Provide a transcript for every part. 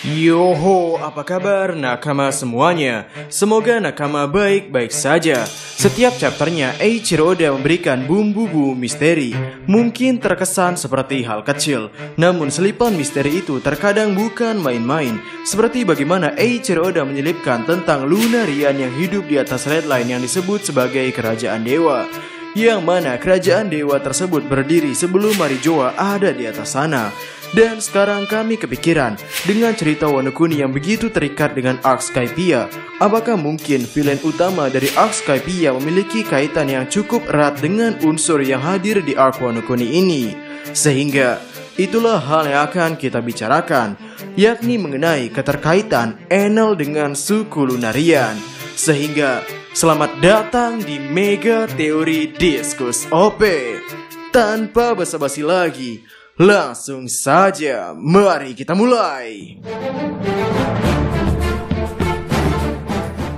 Yoho, apa kabar nakama semuanya? Semoga nakama baik-baik saja. Setiap chapternya Eiichiro Oda memberikan bumbu-bumbu misteri. Mungkin terkesan seperti hal kecil, namun selipan misteri itu terkadang bukan main-main. Seperti bagaimana Eiichiro Oda menyelipkan tentang Lunarian yang hidup di atas red line yang disebut sebagai kerajaan dewa, yang mana kerajaan dewa tersebut berdiri sebelum Marijoa ada di atas sana. Dan sekarang kami kepikiran, dengan cerita Wano Kuni yang begitu terikat dengan Arc Skypiea, apakah mungkin villain utama dari Arc Skypiea memiliki kaitan yang cukup erat dengan unsur yang hadir di Arc Wano Kuni ini? Sehingga itulah hal yang akan kita bicarakan, yakni mengenai keterkaitan Enel dengan suku Lunarian. Sehingga selamat datang di Mega Teori Diskus OP. Tanpa basa-basi lagi, langsung saja, mari kita mulai.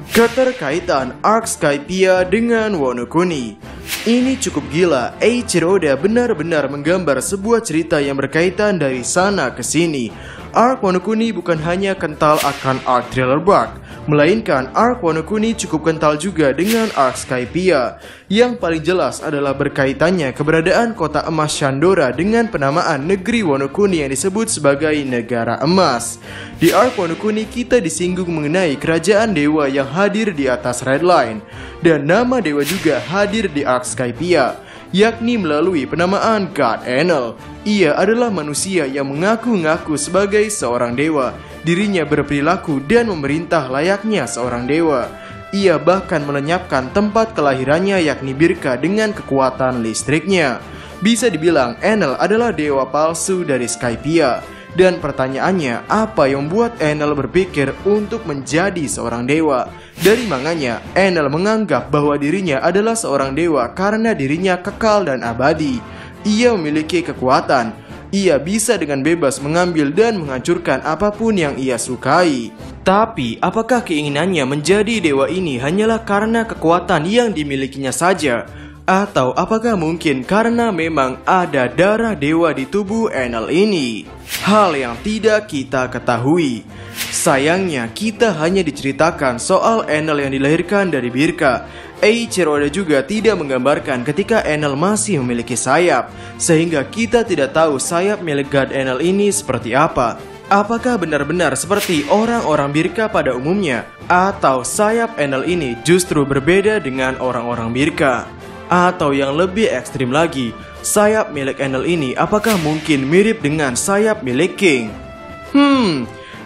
Keterkaitan Arc Skypiea dengan Wano Kuni. Ini cukup gila, Eiichiro Oda benar-benar menggambar sebuah cerita yang berkaitan dari sana ke sini. Arc Wano Kuni bukan hanya kental akan Arc Thriller Bark, melainkan Arc Wano Kuni cukup kental juga dengan Arc Skypiea. Yang paling jelas adalah berkaitannya keberadaan kota emas Shandora dengan penamaan negeri Wano Kuni yang disebut sebagai negara emas. Di Arc Wano Kuni kita disinggung mengenai kerajaan dewa yang hadir di atas red line, dan nama dewa juga hadir di Arc Skypiea, yakni melalui penamaan God Enel. Ia adalah manusia yang mengaku-ngaku sebagai seorang dewa. Dirinya berperilaku dan memerintah layaknya seorang dewa. Ia bahkan melenyapkan tempat kelahirannya yakni Birka dengan kekuatan listriknya. Bisa dibilang Enel adalah dewa palsu dari Skypiea. Dan pertanyaannya, apa yang membuat Enel berpikir untuk menjadi seorang dewa? Dari manganya, Enel menganggap bahwa dirinya adalah seorang dewa karena dirinya kekal dan abadi. Ia memiliki kekuatan. Ia bisa dengan bebas mengambil dan menghancurkan apapun yang ia sukai. Tapi, apakah keinginannya menjadi dewa ini hanyalah karena kekuatan yang dimilikinya saja? Atau apakah mungkin karena memang ada darah dewa di tubuh Enel ini? Hal yang tidak kita ketahui. Sayangnya kita hanya diceritakan soal Enel yang dilahirkan dari Birka. Eiichiro Oda juga tidak menggambarkan ketika Enel masih memiliki sayap, sehingga kita tidak tahu sayap milik God Enel ini seperti apa. Apakah benar-benar seperti orang-orang Birka pada umumnya? Atau sayap Enel ini justru berbeda dengan orang-orang Birka? Atau yang lebih ekstrim lagi, sayap milik Enel ini apakah mungkin mirip dengan sayap milik King?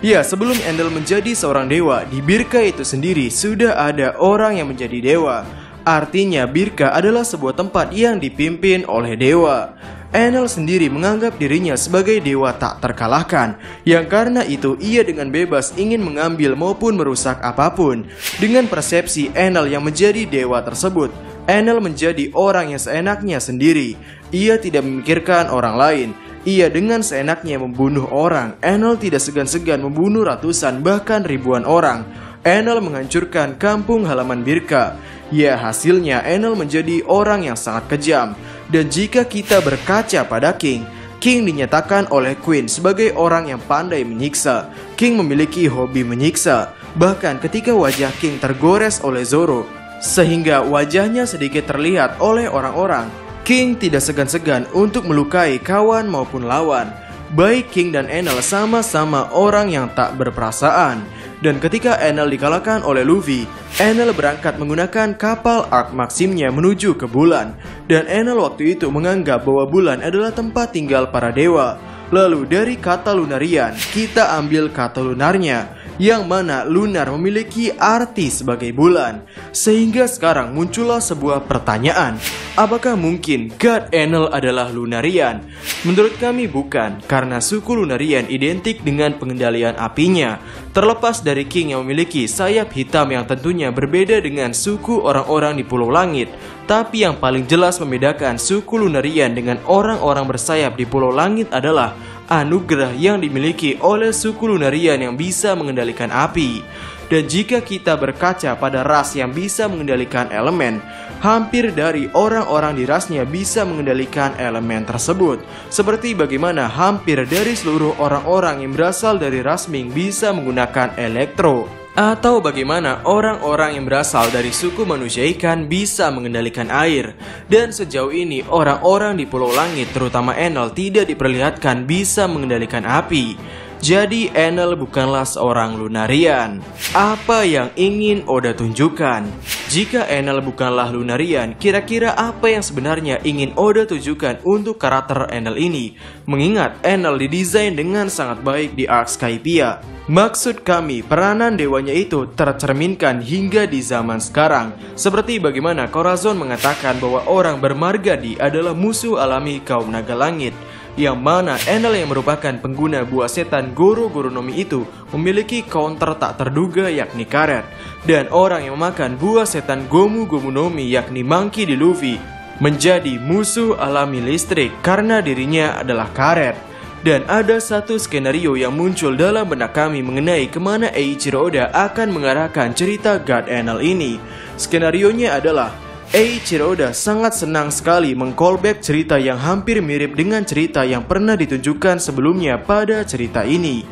Ya, sebelum Enel menjadi seorang dewa, di Birka itu sendiri sudah ada orang yang menjadi dewa. Artinya Birka adalah sebuah tempat yang dipimpin oleh dewa. Enel sendiri menganggap dirinya sebagai dewa tak terkalahkan, yang karena itu ia dengan bebas ingin mengambil maupun merusak apapun. Dengan persepsi Enel yang menjadi dewa tersebut, Enel menjadi orang yang seenaknya sendiri. Ia tidak memikirkan orang lain. Ia dengan seenaknya membunuh orang. Enel tidak segan-segan membunuh ratusan bahkan ribuan orang. Enel menghancurkan kampung halaman Birka. Ya, hasilnya Enel menjadi orang yang sangat kejam. Dan jika kita berkaca pada King dinyatakan oleh Queen sebagai orang yang pandai menyiksa. King memiliki hobi menyiksa. Bahkan ketika wajah King tergores oleh Zoro, sehingga wajahnya sedikit terlihat oleh orang-orang, King tidak segan-segan untuk melukai kawan maupun lawan. Baik King dan Enel sama-sama orang yang tak berperasaan. Dan ketika Enel dikalahkan oleh Luffy, Enel berangkat menggunakan kapal Arc Maximnya menuju ke bulan. Dan Enel waktu itu menganggap bahwa bulan adalah tempat tinggal para dewa. Lalu dari kata Lunarian, kita ambil kata lunarnya, yang mana lunar memiliki arti sebagai bulan. Sehingga sekarang muncullah sebuah pertanyaan, apakah mungkin God Enel adalah Lunarian? Menurut kami bukan, karena suku Lunarian identik dengan pengendalian apinya. Terlepas dari King yang memiliki sayap hitam yang tentunya berbeda dengan suku orang-orang di Pulau Langit, tapi yang paling jelas membedakan suku Lunarian dengan orang-orang bersayap di Pulau Langit adalah anugerah yang dimiliki oleh suku Lunarian yang bisa mengendalikan api. Dan jika kita berkaca pada ras yang bisa mengendalikan elemen, hampir dari orang-orang di rasnya bisa mengendalikan elemen tersebut. Seperti bagaimana hampir dari seluruh orang-orang yang berasal dari ras Ming bisa menggunakan elektro. Atau bagaimana orang-orang yang berasal dari suku manusia ikan bisa mengendalikan air. Dan sejauh ini orang-orang di Pulau Langit terutama Enel tidak diperlihatkan bisa mengendalikan api. Jadi Enel bukanlah seorang Lunarian. Apa yang ingin Oda tunjukkan? Jika Enel bukanlah Lunarian, kira-kira apa yang sebenarnya ingin Oda tunjukkan untuk karakter Enel ini? Mengingat Enel didesain dengan sangat baik di arc Skypiea. Maksud kami, peranan dewanya itu tercerminkan hingga di zaman sekarang. Seperti bagaimana Corazon mengatakan bahwa orang bermargadi adalah musuh alami kaum naga langit. Yang mana Enel yang merupakan pengguna buah setan Goro-Goro Nomi itu memiliki counter tak terduga yakni karet. Dan orang yang memakan buah setan Gomu-Gomu Nomi yakni Monkey D. Luffy menjadi musuh alami listrik karena dirinya adalah karet. Dan ada satu skenario yang muncul dalam benak kami mengenai kemana Eiichiro Oda akan mengarahkan cerita God Enel ini. Skenarionya adalah Eiichiro Oda sangat senang sekali meng-callback cerita yang hampir mirip dengan cerita yang pernah ditunjukkan sebelumnya pada cerita ini.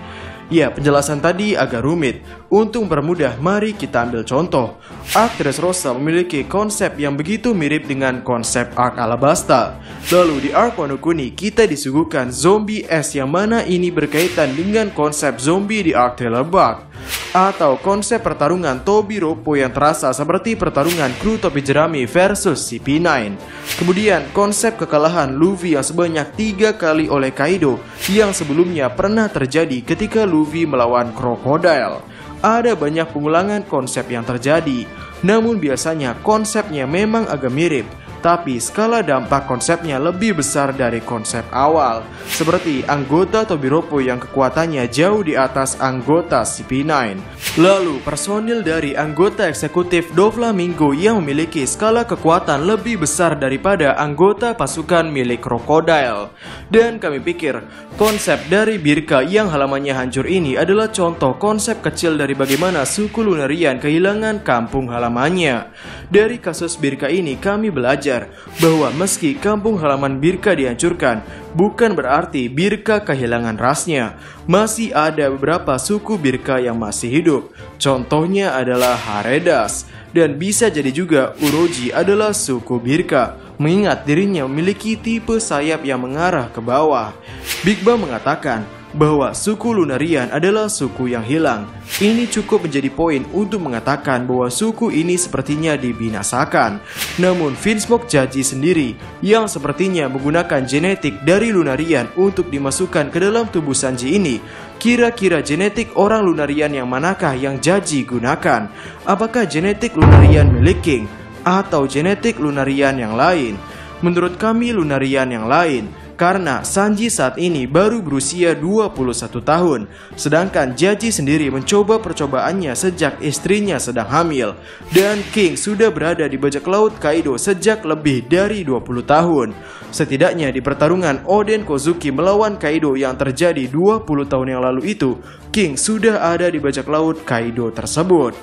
Ya, penjelasan tadi agak rumit. Untuk mempermudah, mari kita ambil contoh. Arc Dressrosa memiliki konsep yang begitu mirip dengan konsep Arc Alabasta. Lalu di Arc Wano Kuni kita disuguhkan zombie es yang mana ini berkaitan dengan konsep zombie di Arc Thriller Bark. Atau konsep pertarungan Tobi Roppo yang terasa seperti pertarungan kru topi jerami versus CP9. Kemudian konsep kekalahan Luffy yang sebanyak 3 kali oleh Kaido yang sebelumnya pernah terjadi ketika Luffy melawan Crocodile. Ada banyak pengulangan konsep yang terjadi, namun biasanya konsepnya memang agak mirip, tapi skala dampak konsepnya lebih besar dari konsep awal. Seperti anggota Tobi Roppo yang kekuatannya jauh di atas anggota CP9. Lalu personil dari anggota eksekutif Doflamingo yang memiliki skala kekuatan lebih besar daripada anggota pasukan milik Crocodile. Dan kami pikir konsep dari Birka yang halamannya hancur ini adalah contoh konsep kecil dari bagaimana suku Lunarian kehilangan kampung halamannya. Dari kasus Birka ini kami belajar bahwa meski kampung halaman Birka dihancurkan, bukan berarti Birka kehilangan rasnya. Masih ada beberapa suku Birka yang masih hidup. Contohnya adalah Haredas. Dan bisa jadi juga Uroji adalah suku Birka, mengingat dirinya memiliki tipe sayap yang mengarah ke bawah. Big Bang mengatakan bahwa suku Lunarian adalah suku yang hilang. Ini cukup menjadi poin untuk mengatakan bahwa suku ini sepertinya dibinasakan. Namun Vince McJudge sendiri yang sepertinya menggunakan genetik dari Lunarian untuk dimasukkan ke dalam tubuh Sanji ini, kira-kira genetik orang Lunarian yang manakah yang Jaji gunakan? Apakah genetik Lunarian milik King atau genetik Lunarian yang lain? Menurut kami Lunarian yang lain. Karena Sanji saat ini baru berusia 21 tahun, sedangkan Jaji sendiri mencoba percobaannya sejak istrinya sedang hamil. Dan King sudah berada di bajak laut Kaido sejak lebih dari 20 tahun. Setidaknya di pertarungan Oden Kozuki melawan Kaido yang terjadi 20 tahun yang lalu itu, King sudah ada di bajak laut Kaido tersebut.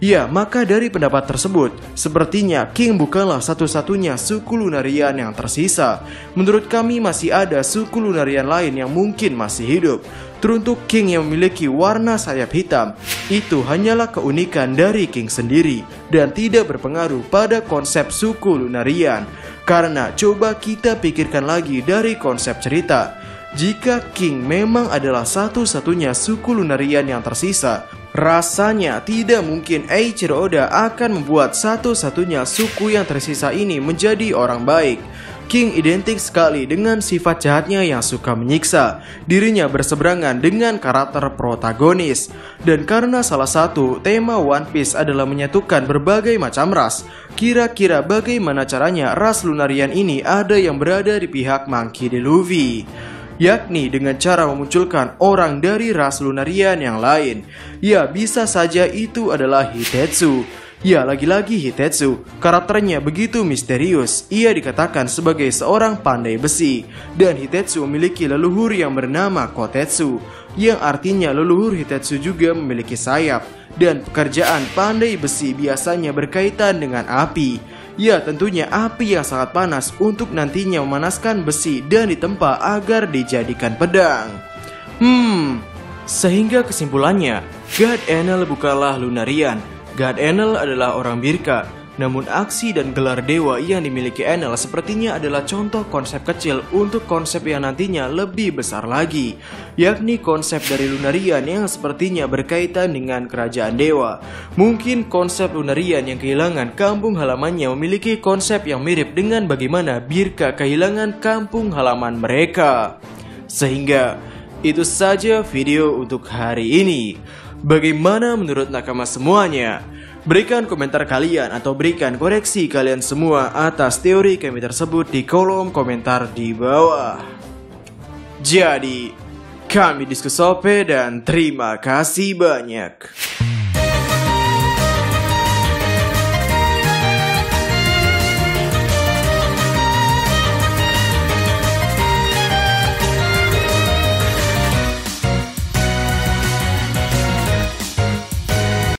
Ya, maka dari pendapat tersebut, sepertinya King bukanlah satu-satunya suku Lunarian yang tersisa. Menurut kami masih ada suku Lunarian lain yang mungkin masih hidup. Teruntuk King yang memiliki warna sayap hitam, itu hanyalah keunikan dari King sendiri dan tidak berpengaruh pada konsep suku Lunarian. Karena coba kita pikirkan lagi dari konsep cerita. Jika King memang adalah satu-satunya suku Lunarian yang tersisa, rasanya tidak mungkin Eiichiro Oda akan membuat satu-satunya suku yang tersisa ini menjadi orang baik. King identik sekali dengan sifat jahatnya yang suka menyiksa. Dirinya berseberangan dengan karakter protagonis. Dan karena salah satu tema One Piece adalah menyatukan berbagai macam ras, kira-kira bagaimana caranya ras Lunarian ini ada yang berada di pihak Monkey D. Luffy? Yakni dengan cara memunculkan orang dari ras Lunarian yang lain. Ya, bisa saja itu adalah Hitetsu. Ya, lagi-lagi Hitetsu, karakternya begitu misterius. Ia dikatakan sebagai seorang pandai besi, dan Hitetsu memiliki leluhur yang bernama Kotetsu, yang artinya leluhur Hitetsu juga memiliki sayap, dan pekerjaan pandai besi biasanya berkaitan dengan api. Ya, tentunya api yang sangat panas untuk nantinya memanaskan besi dan ditempa agar dijadikan pedang. Sehingga kesimpulannya, God Enel bukanlah Lunarian. God Enel adalah orang Birka, namun aksi dan gelar dewa yang dimiliki Enel sepertinya adalah contoh konsep kecil untuk konsep yang nantinya lebih besar lagi, yakni konsep dari Lunarian yang sepertinya berkaitan dengan kerajaan dewa. Mungkin konsep Lunarian yang kehilangan kampung halamannya memiliki konsep yang mirip dengan bagaimana Birka kehilangan kampung halaman mereka. Sehingga itu saja video untuk hari ini. Bagaimana menurut nakama semuanya? Berikan komentar kalian atau berikan koreksi kalian semua atas teori kami tersebut di kolom komentar di bawah. Jadi, kami Diskusope dan terima kasih banyak.